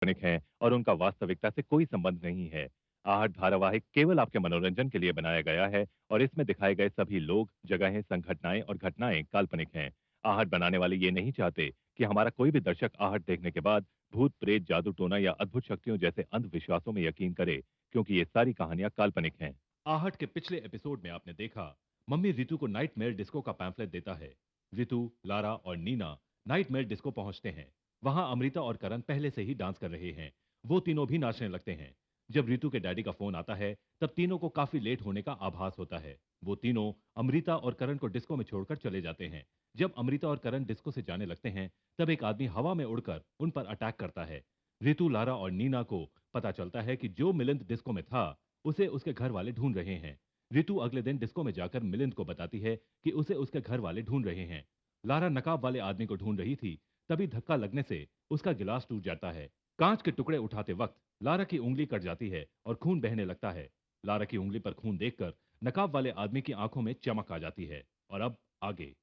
काल्पनिक हैं और उनका वास्तविकता से कोई संबंध नहीं है। आहट धारावाहिक केवल आपके मनोरंजन के लिए बनाया गया है और इसमें दिखाए गए सभी लोग, जगहें, संघटनाएं और घटनाएं काल्पनिक हैं। आहट बनाने वाले ये नहीं चाहते कि हमारा कोई भी दर्शक आहट देखने के बाद भूत, प्रेत, जादू टोना या अद्भुत शक्तियों जैसे अंधविश्वासों में यकीन करे, क्योंकि ये सारी कहानियां काल्पनिक हैं। आहट के पिछले एपिसोड में आपने देखा, मम्मी रितु को नाइटमेयर डिस्को का पैम्फलेट देता है। रितु, लारा और नीना नाइटमेयर डिस्को पहुंचते हैं। वहां अमृता और करण पहले से ही डांस कर रहे हैं। वो तीनों भी नाचने लगते हैं। जब रितु के डैडी का फोन आता है, तब तीनों को काफी लेट होने का आभास होता है। वो तीनों अमृता और करण को डिस्को में छोड़कर चले जाते हैं। जब अमृता और करण डिस्को से जाने लगते हैं, तब एक आदमी हवा में उड़कर उन पर अटैक करता है। रितु, लारा और नीना को पता चलता है कि जो मिलिंद डिस्को में था, उसे उसके घर वाले ढूंढ रहे हैं। रितु अगले दिन डिस्को में जाकर मिलिंद को बताती है कि उसे उसके घर वाले ढूंढ रहे हैं। लारा नकाब वाले आदमी को ढूंढ रही थी, तभी धक्का लगने से उसका गिलास टूट जाता है। कांच के टुकड़े उठाते वक्त लारा की उंगली कट जाती है और खून बहने लगता है। लारा की उंगली पर खून देखकर नकाब वाले आदमी की आंखों में चमक आ जाती है। और अब आगे।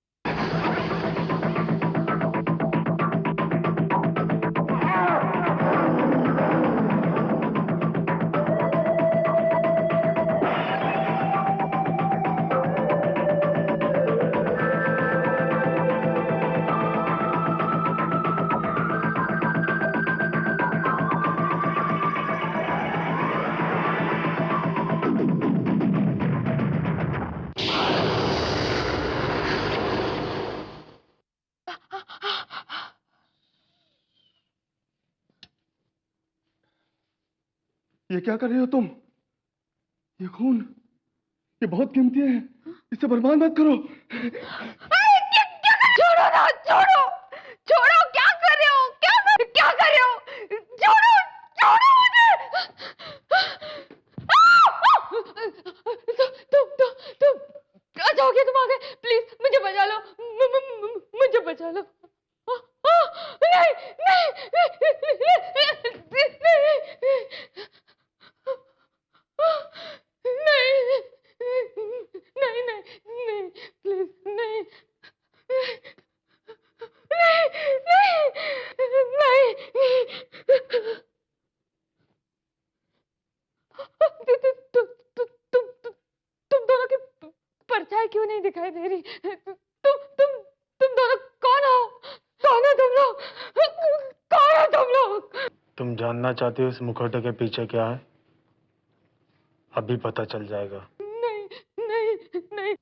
ये क्या कर रहे हो तुम? ये खून, ये बहुत कीमती है, इसे बर्बाद मत करो। छोड़ो ना, छोड़ो, छोड़ो, क्या कर रहे हो? क्या कर रहे हो? छोड़ो, छोड़ो मुझे। तुम अच्छा हो गया, तुम आ गए। प्लीज मुझे बचा लो, मुझे बचा लो। नहीं, नहीं, नहीं, नहीं, नहीं, प्लीज नहीं, नहीं, नहीं। तुम दोनों की परछाई क्यों नहीं दिखाई दे रही? तुम दोनों कौन हो? कौन हो तुम लोग? कौन हो तुम लोग? तुम जानना चाहती हो इस मुखौटे के पीछे क्या है? अभी पता चल जाएगा। नहीं, नहीं, नहीं।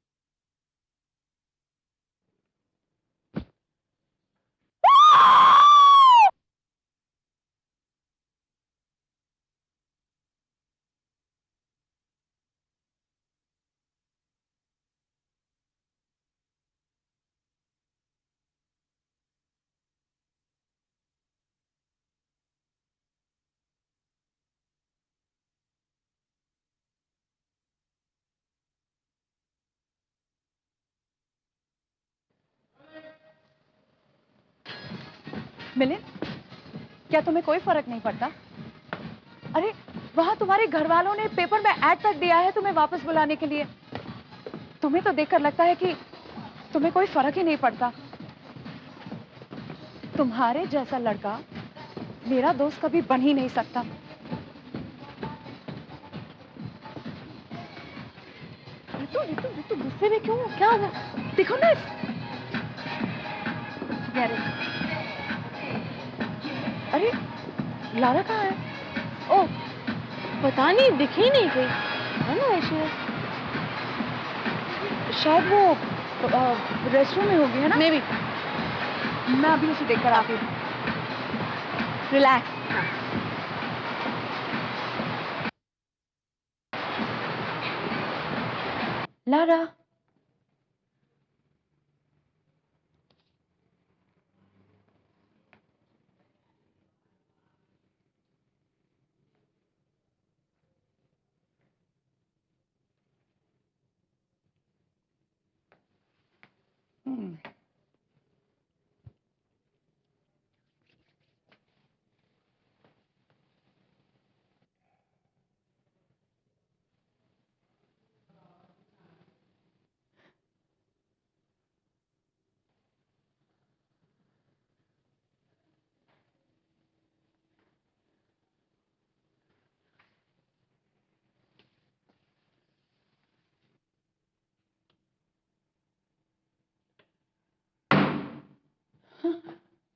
मिलिंद, क्या तुम्हें कोई फर्क नहीं पड़ता? अरे वहां तुम्हारे घर वालों ने पेपर में ऐड तक दिया है तुम्हें वापस बुलाने के लिए। तुम्हें तो देखकर लगता है कि तुम्हें कोई फर्क ही नहीं पड़ता। तुम्हारे जैसा लड़का मेरा दोस्त कभी बन ही नहीं सकता। रितु, रितु, रितु, गुस्से में क्यों? क्या हुआ? देखो ना अरे लारा कहाँ है? ओह, पता नहीं, दिख ही नहीं गई है ना ऐश्वर्या। शायद वो रेस्टरूम में होगी, है ना? Maybe. मैं अभी उसे देखकर आती हूँ। Relax. Lara,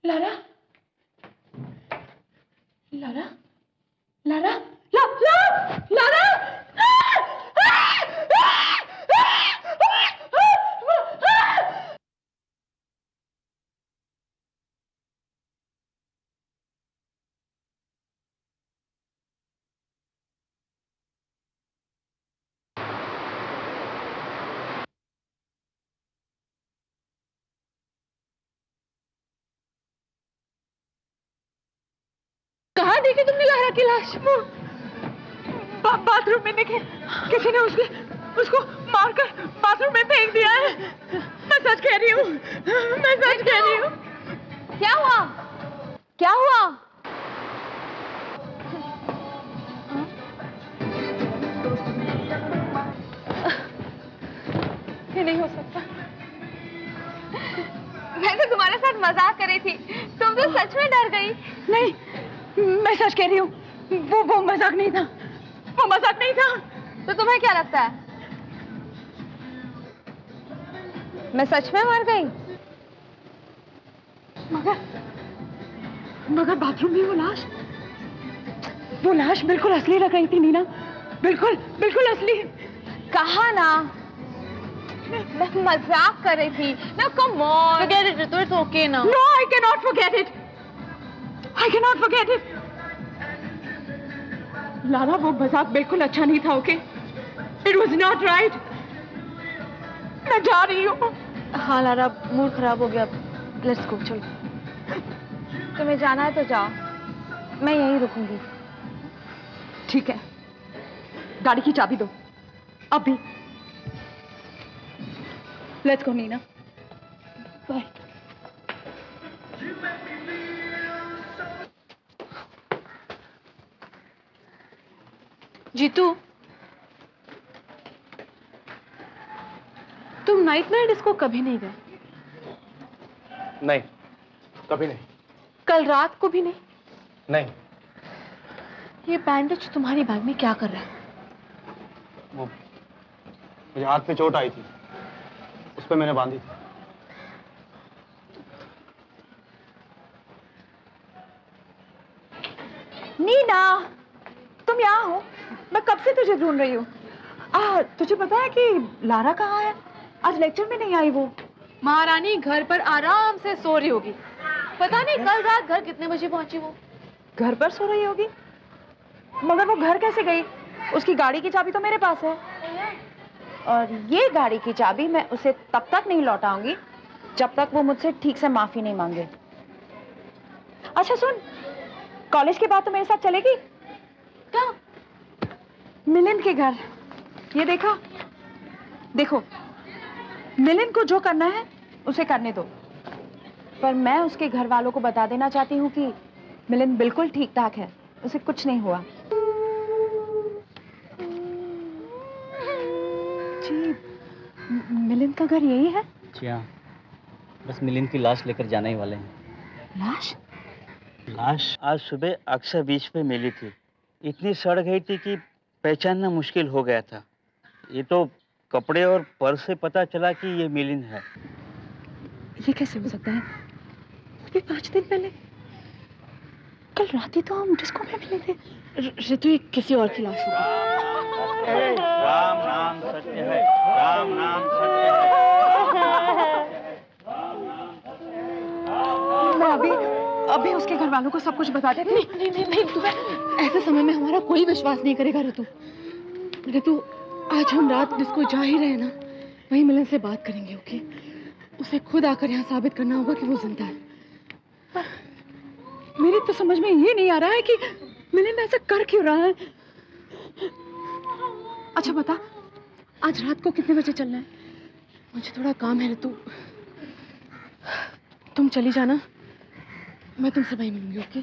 Lara, Lara, Lara, ला, ला, लारा! कहाँ देखी तुमने लारा की लाश? बाथरूम में देखे, किसी ने उसको मारकर बाथरूम में फेंक दिया है। मैं सच कह रही हूँ, मैं सच कह रही हूँ। क्या हुआ? क्या हुआ? ये नहीं हो सकता। मैं तो तुम्हारे साथ मजाक कर रही थी, तुम तो सच में डर गई। नहीं, मैं सच कह रही हूँ, वो मजाक नहीं था, वो मजाक नहीं था। तो तुम्हें क्या लगता है, मैं सच में मर गई? मगर बाथरूम में वो लाश बिल्कुल असली लग रही थी नीना, बिल्कुल बिल्कुल असली। कहा ना, मैं मजाक कर रही थी ना। Come on, forget it, Ritu, it's okay now. No, I cannot forget it. I cannot forget it. Lara, वो मजाक बिल्कुल अच्छा नहीं था, okay? It was not right. मैं जा रही हूँ। हाँ लारा, मूड खराब हो गया, लेट्स गो, चलो। तुम्हें जाना है तो जाओ, मैं यहीं रुकूंगी। ठीक है, गाड़ी की चाबी दो, अभी। Let's go Neena, bye. Jitu, तुम नाइट में डिस्को कभी नहीं गए? नहीं, कभी नहीं। कल रात को भी नहीं? नहीं, ये बैंडेज तुम्हारी बैग में क्या कर रहा है? वो मुझे हाथ पे चोट आई थी, उस पे मैंने बांधी थी। नीना, तुम यहाँ हो? मैं कब से तुझे ढूंढ रही हूँ। तुझे पता है कि लारा कहाँ है? आज लेक्चर में नहीं आई वो। महारानी घर पर आराम से सो रही होगी। पता नहीं कल रात घर कितने बजे पहुंची वो। घर पर सो रही होगी, मगर वो घर कैसे गई? उसकी गाड़ी की चाबी तो मेरे पास है, और ये गाड़ी की चाबी मैं उसे तब तक नहीं लौटाऊंगी जब तक वो मुझसे ठीक से माफी नहीं मांगे। अच्छा सुन, कॉलेज के बाद तो मेरे साथ चलेगी? क्या? मिलिंद के घर। ये देखो, मिलिंद को जो करना है उसे करने दो, पर मैं उसके घर वालों को बता देना चाहती हूँ कि मिलिंद बिल्कुल ठीक ठाक है, उसे कुछ नहीं हुआ। जी, मिलिंद का घर यही है? जी हाँ, बस मिलिंद की लाश लेकर जाने ही वाले हैं। लाश? लाश आज सुबह अक्सर बीच पे मिली थी। इतनी सड़ गई थी कि पहचानना मुश्किल हो गया था। ये तो कपड़े और पर्स से पता चला कि ये मिलिंद है। ये कैसे हो सकता है? अभी 5 दिन पहले, कल रात ही तो हम डिस्को में मिले थे। ऋतु, किसी और की लाश होगी। राम नाम सत्य है, राम नाम सत्य है। मैं अभी उसके घर वालों को सब कुछ बता देती। नहीं, तुम्हें ऐसे समय में हमारा कोई विश्वास नहीं करेगा। ऋतु, आज हम रात डिस्को जा ही रहे ना, वहीं मिलन से बात करेंगे, ओके? उसे खुद आकर यहाँ साबित करना होगा कि वो जिंदा है। पर मेरी तो समझ में ये नहीं आ रहा है कि मिलिंद ऐसा कर क्यों रहा है। अच्छा बता, आज रात को कितने बजे चलना है? मुझे थोड़ा काम है ऋतु, तुम चली जाना, मैं तुमसे वहीं मिलूंगी, ओके?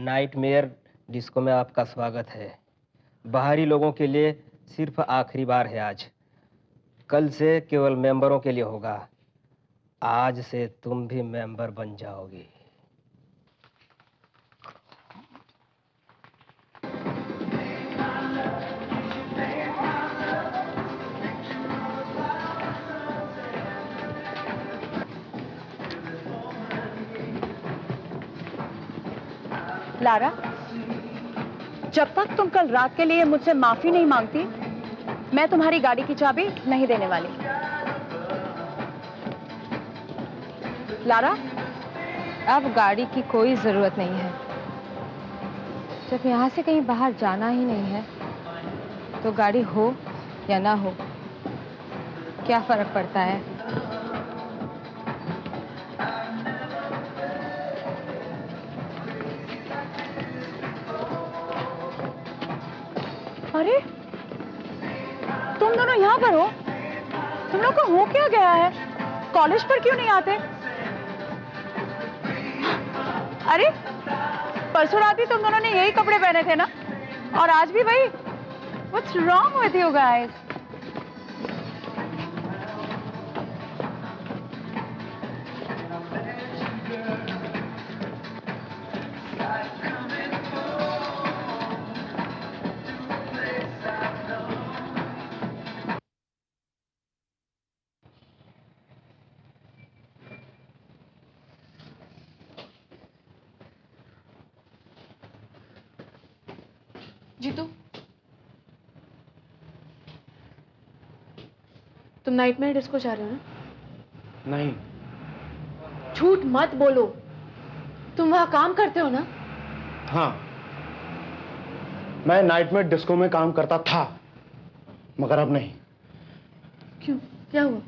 नाइटमेयर डिस्को में आपका स्वागत है। बाहरी लोगों के लिए सिर्फ आखिरी बार है आज। कल से केवल मेंबरों के लिए होगा। आज से तुम भी मेंबर बन जाओगी। लारा, जब तक तुम कल रात के लिए मुझसे माफी नहीं मांगती, मैं तुम्हारी गाड़ी की चाबी नहीं देने वाली। लारा, अब गाड़ी की कोई जरूरत नहीं है। जब यहाँ से कहीं बाहर जाना ही नहीं है, तो गाड़ी हो या ना हो, क्या फर्क पड़ता है? अरे, तुम दोनों यहाँ पर हो? तुम लोग को हो क्या गया है? कॉलेज पर क्यों नहीं आते? अरे, परसों रात ही तुम दोनों ने यही कपड़े पहने थे ना? और आज भी वही? What's wrong with you guys? Jitu, तुम नाइटमेयर डिस्को जा रहे हो ना? नहीं। झूठ मत बोलो, तुम वहां काम करते हो ना? हाँ, मैं नाइटमेयर डिस्को में काम करता था, मगर अब नहीं। क्यों, क्या हुआ?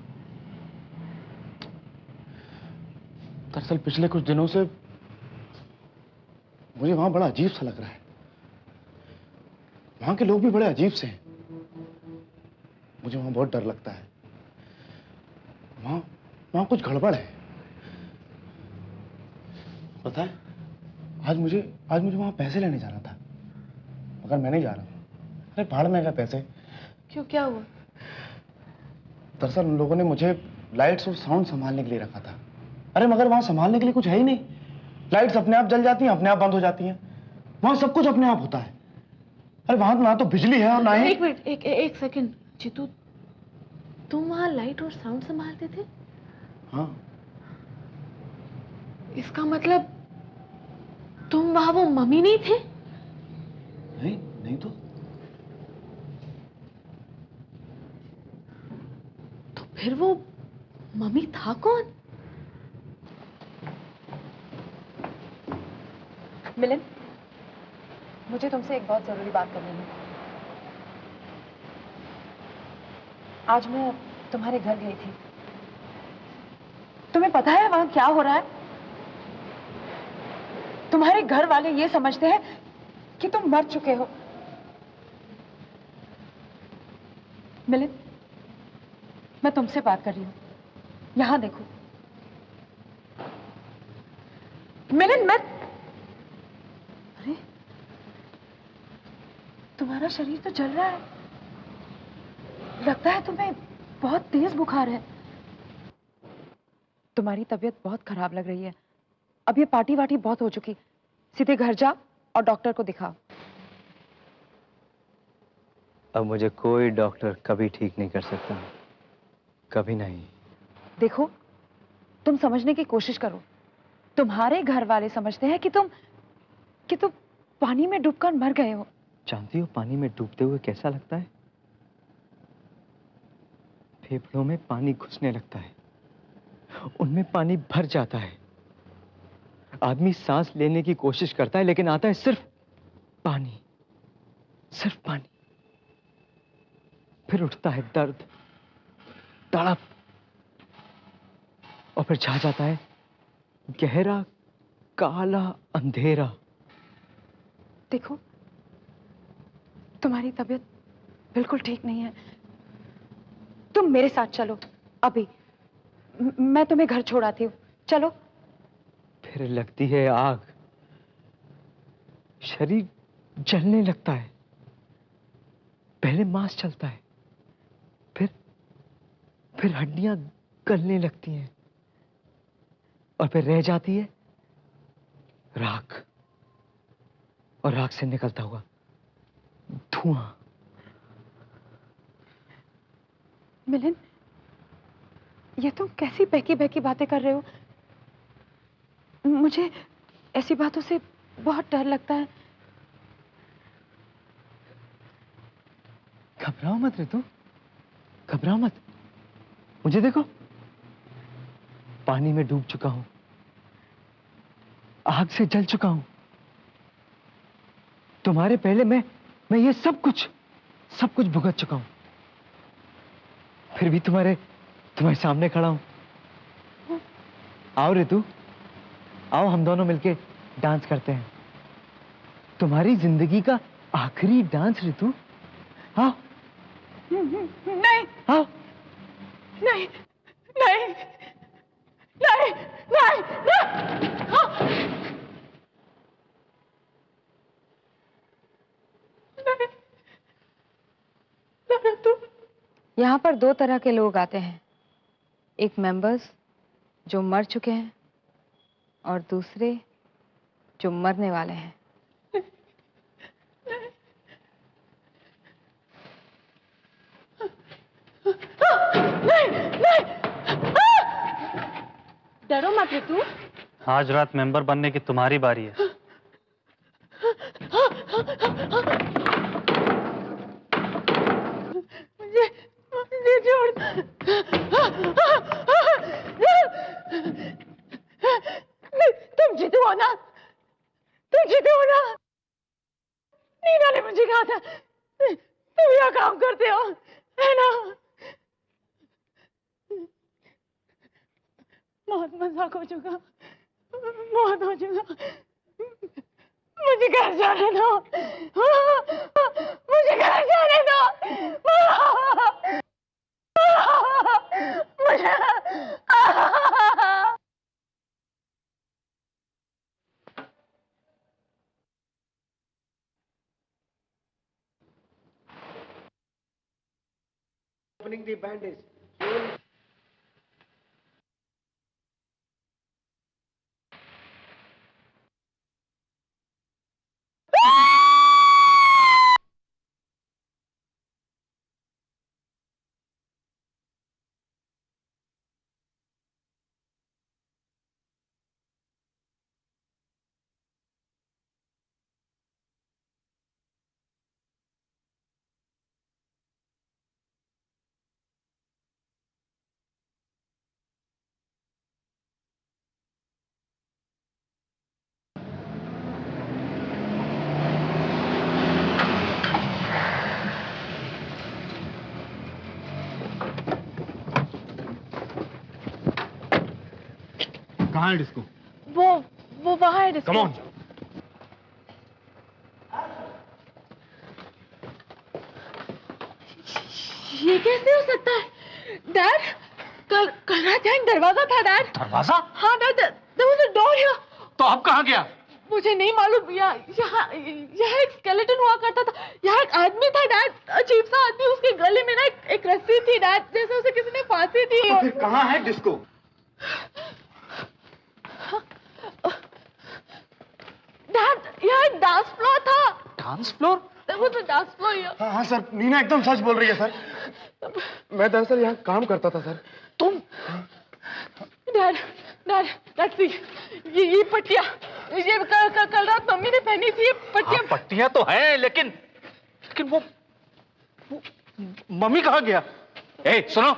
दरअसल पिछले कुछ दिनों से मुझे वहां बड़ा अजीब सा लग रहा है। वहां के लोग भी बड़े अजीब से हैं। मुझे वहां बहुत डर लगता है। वहां वहां कुछ गड़बड़ है। पता है, आज मुझे वहां पैसे लेने जाना था, मगर मैं नहीं जा रहा हूं। अरे भाड़ में गए पैसे। क्यों, क्या हुआ? दरअसल उन लोगों ने मुझे लाइट्स और साउंड संभालने के लिए रखा था। अरे मगर वहां संभालने के लिए कुछ है ही नहीं। लाइट्स अपने आप जल जाती हैं, अपने आप बंद हो जाती हैं। वहां सब कुछ अपने आप होता है। अरे वहां ना तो बिजली है और ना ही। एक मिनट, एक सेकंड। जीतू, तुम वहां लाइट और साउंड संभालते थे? हाँ। इसका मतलब तुम वहां वो मम्मी नहीं थे? नहीं, नहीं तो फिर वो मम्मी था कौन? मिलन, मुझे तुमसे एक बहुत जरूरी बात करनी है। आज मैं तुम्हारे घर गई थी। तुम्हें पता है वहां क्या हो रहा है? तुम्हारे घर वाले ये समझते हैं कि तुम मर चुके हो। मिलन, मैं तुमसे बात कर रही हूं। यहां देखो। मिलन, मैं... अरे, तुम्हारा शरीर तो जल रहा है। लगता है तुम्हें बहुत तेज बुखार है। तुम्हारी तबीयत बहुत खराब लग रही है। अब ये पार्टी वार्टी बहुत हो चुकी। सीधे घर जाओ और डॉक्टर को दिखाओ। अब मुझे कोई डॉक्टर कभी ठीक नहीं कर सकता, कभी नहीं। देखो, तुम समझने की कोशिश करो। तुम्हारे घर वाले समझते हैं कि तुम पानी में डूबकर मर गए हो। जानती हो पानी में डूबते हुए कैसा लगता है? फेफड़ों में पानी घुसने लगता है, उनमें पानी भर जाता है। आदमी सांस लेने की कोशिश करता है, लेकिन आता है सिर्फ पानी, सिर्फ पानी। फिर उठता है दर्द, तड़प, और फिर छा जाता है गहरा काला अंधेरा। देखो, तुम्हारी तबीयत बिल्कुल ठीक नहीं है। तुम मेरे साथ चलो अभी। मैं तुम्हें घर छोड़ आती हूँ। चलो। फिर लगती है आग, शरीर जलने लगता है। पहले मांस चलता है, फिर हड्डियां गलने लगती हैं और फिर रह जाती है राख, और राख से निकलता हुआ धुआं। मिलिंद, ये तुम कैसी बहकी बहकी बातें कर रहे हो? मुझे ऐसी बातों से बहुत डर लगता है। घबराओ मत ऋतु, घबराओ मत। मुझे देखो, पानी में डूब चुका हूं, आग से जल चुका हूं। तुम्हारे पहले मैं ये सब कुछ भुगत चुका हूं। फिर भी तुम्हारे सामने खड़ा हूं। आओ ऋतु, आओ हम दोनों मिलके डांस करते हैं। तुम्हारी जिंदगी का आखिरी डांस ऋतु। हाँ नहीं, हाँ नहीं, नहीं, नहीं, नहीं, नहीं, हाँ। नहीं, नहीं, तुम। यहाँ पर दो तरह के लोग आते हैं, एक मेंबर्स जो मर चुके हैं और दूसरे जो मरने वाले हैं। डरो मत ऋतु। आज रात मेंबर बनने की तुम्हारी बारी है। मुझे छोड़। तुम जीतू हो ना? तुम जीतू हो ना? नीना ने मुझे कहा था तुम यहाँ काम करते हो, है ना? बहुत मजाक हो चुका, बहुत हो चुका। मुझे घर जाने दो, मुझे घर जाने दो, मुझे। Opening the bandage. कहाँ है डिस्को? वो वहाँ है डिस्को। Come on. ये कैसे हो सकता है डैड? कल रात यहाँ एक दरवाजा था डैड। दरवाजा? हाँ dad, there was a door here. तो अब कहाँ गया? मुझे नहीं मालूम। यहाँ एक स्केलेटन हुआ करता था। यहाँ एक आदमी था डैड, अजीब सा आदमी। उसके गले में ना एक रस्सी थी डैड, जैसे उसे किसी ने फांसी दी। तो फिर कहाँ है डिस्को? डैड, यहाँ एक डांस फ्लोर था। Dance floor? There was a dance floor here. हाँ सर, नीना एकदम सच बोल रही है सर। मैं दरअसल यहाँ काम करता था सर। तुम? डैड डैड डैड सी, ये पट्टियाँ, ये कल रात मम्मी ने पहनी थी ये पट्टियाँ। हाँ, पट्टियाँ तो हैं, लेकिन वो मम्मी कहाँ गया? ए, सुनो,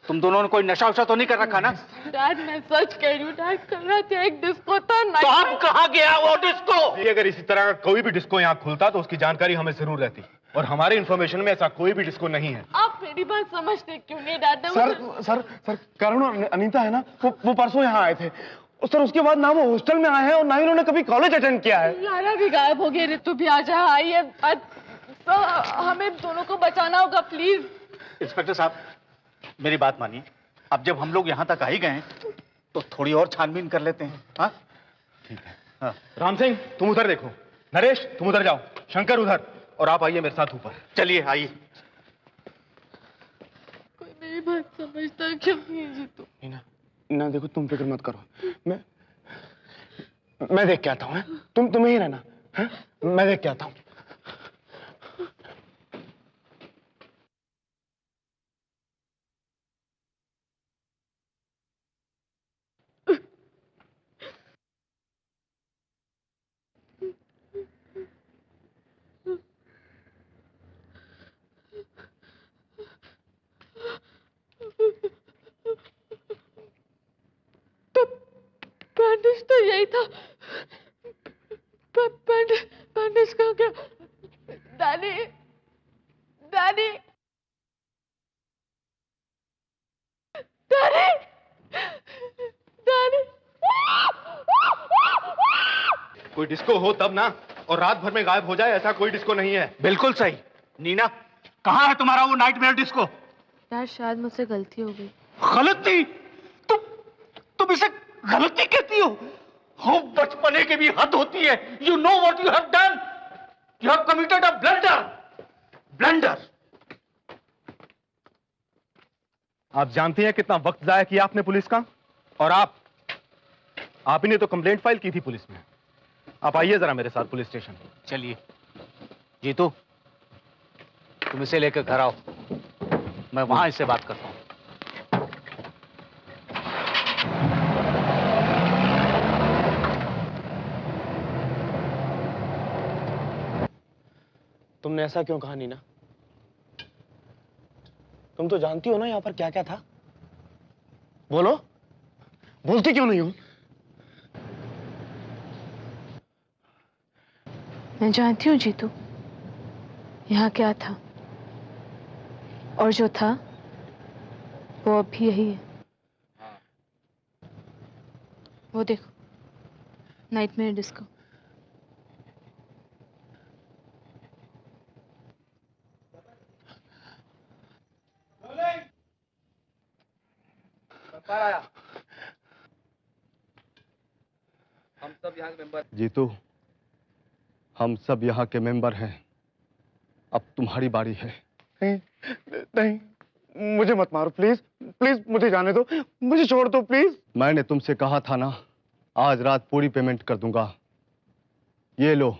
तुम दोनों ने कोई नशा वशा तो नहीं कर रखा ना? डैड मैं सच कह रही हूँ डैड, कल रात यहाँ एक डिस्को था। तो अब कहाँ गया वो डिस्को? अगर इसी तरह का कोई भी डिस्को यहाँ खुलता तो उसकी जानकारी हमें जरूर रहती, और हमारे इंफॉर्मेशन में ऐसा कोई भी डिस्को नहीं है। आप मेरी बात समझते क्यों नहीं डैड? सर करुण और अनीता है ना, वो परसों यहाँ आए थे। सर उसके बाद ना वो हॉस्टल में आए हैं और ना ही उन्होंने कभी कॉलेज अटेंड किया है। लारा भी गायब हो गई, ऋतु भी आज आई है। हमें दोनों को बचाना होगा प्लीज। इंस्पेक्टर साहब, मेरी बात मानिए, अब जब हम लोग यहाँ तक आ ही गए तो थोड़ी और छानबीन कर लेते हैं। हाँ ठीक है। हाँ। राम सिंह, तुम उधर देखो, नरेश तुम उधर जाओ, शंकर उधर, और आप आइए मेरे साथ ऊपर। चलिए आइए। कोई मेरी बात समझता क्यों नहीं है जीतू? ना देखो, तुम फिक्र मत करो, मैं देख के आता हूँ। तुम ही रहना है? मैं देख के आता हूँ। बैंडेज तो यही था। बैंडेज कहाँ गया? दादी, दादी, दादी, दादी। कोई डिस्को हो तब ना, और रात भर में गायब हो जाए, ऐसा कोई डिस्को नहीं है। बिल्कुल सही। नीना, कहाँ है तुम्हारा वो नाइटमेयर डिस्को? यार शायद मुझसे गलती हो गई। गलती? तुम इसे गलती कहती हो? हो, बचपने की भी हद होती है। You know what you have done? You have committed a blunder. Blunder. आप जानती हैं कितना वक्त जाया किया आपने पुलिस का? और आप ही ने तो कंप्लेंट फाइल की थी पुलिस में। आप आइए जरा मेरे साथ पुलिस स्टेशन। चलिए। जीतू, तुम इसे लेकर घर आओ, मैं वहां इससे बात करता हूं। तुमने ऐसा क्यों कहा नीना? तुम तो जानती हो ना यहां पर क्या क्या था। बोलो, बोलती क्यों नहीं हो? मैं जानती हूँ जीतू, यहाँ क्या था, और जो था वो अब भी यही है। वो देखो, नाइटमेयर डिस्को। हम सब यहाँ के मेंबर। जीतू, हम सब यहाँ के मेंबर हैं। अब तुम्हारी बारी है। नहीं, नहीं, मुझे मत मारो प्लीज, प्लीज मुझे जाने दो, मुझे छोड़ दो प्लीज। मैंने तुमसे कहा था ना, आज रात पूरी पेमेंट कर दूंगा। ये लो।